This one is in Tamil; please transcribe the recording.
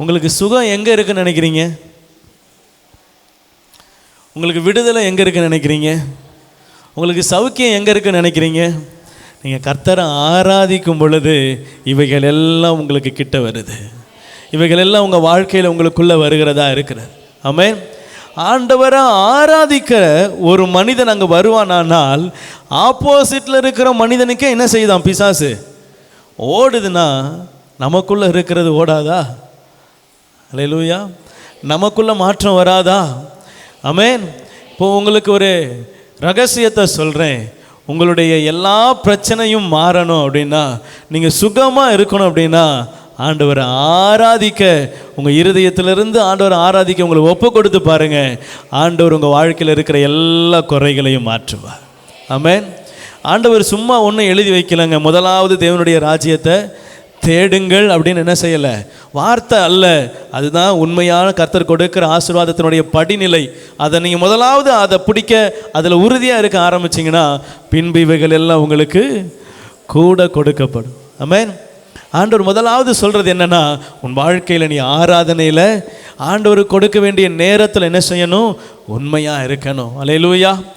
உங்களுக்கு சுகம் எங்கே இருக்குன்னு நினைக்கிறீங்க? உங்களுக்கு விடுதலை எங்கே இருக்குன்னு நினைக்கிறீங்க? உங்களுக்கு சௌக்கியம் எங்கே இருக்குன்னு நினைக்கிறீங்க? நீங்கள் கர்த்தரை ஆராதிக்கும் பொழுது இவைகள் எல்லாம் உங்களுக்கு கிட்ட வருது. இவைகள் எல்லாம் உங்கள் வாழ்க்கையில் உங்களுக்குள்ளே வருகிறதா இருக்கிறது. ஆமென். ஆண்டவரை ஆராதிக்க ஒரு மனிதன் அங்கே வருவானால் ஆப்போசிட்டில் இருக்கிற மனிதனுக்கே என்ன செய்தான் பிசாசு? ஓடுதுன்னா நமக்குள்ளே இருக்கிறது ஓடாதா? அல்லேலூயா. நமக்குள்ள மாற்றம் வராதா? ஆமென். இப்போ உங்களுக்கு ஒரு ரகசியத்தை சொல்கிறேன். உங்களுடைய எல்லா பிரச்சனையும் மாறணும் அப்படின்னா, நீங்கள் சுகமாக இருக்கணும் அப்படின்னா, ஆண்டவரை ஆராதிக்க உங்கள் இருதயத்திலிருந்து ஆண்டவரை ஆராதிக்க உங்களை ஒப்பு கொடுத்து பாருங்கள். ஆண்டவர் உங்கள் வாழ்க்கையில் இருக்கிற எல்லா குறைகளையும் மாற்றுவார். ஆமென். ஆண்டவர் சும்மா ஒன்றும் எழுதி வைக்கலைங்க. முதலாவது தேவனுடைய ராஜ்யத்தை தேடுங்கள் அப்படின்னு என்ன செய்யலை? வார்த்தை அல்ல, அதுதான் உண்மையான கர்த்தர் கொடுக்கிற ஆசீர்வாதத்தினுடைய படிநிலை. அதை நீங்கள் முதலாவது அதை பிடிக்க அதில் உறுதியாக இருக்க ஆரம்பிச்சிங்கன்னா பின்பு இவைகள் எல்லாம் உங்களுக்கு கூட கொடுக்கப்படும். ஆமென். ஆண்டவர் முதலாவது சொல்கிறது என்னென்னா, உன் வாழ்க்கையில் நீ ஆராதனையில் ஆண்டவருக்கு கொடுக்க வேண்டிய நேரத்தில் என்ன செய்யணும்? உண்மையாக இருக்கணும். அல்லேலூயா.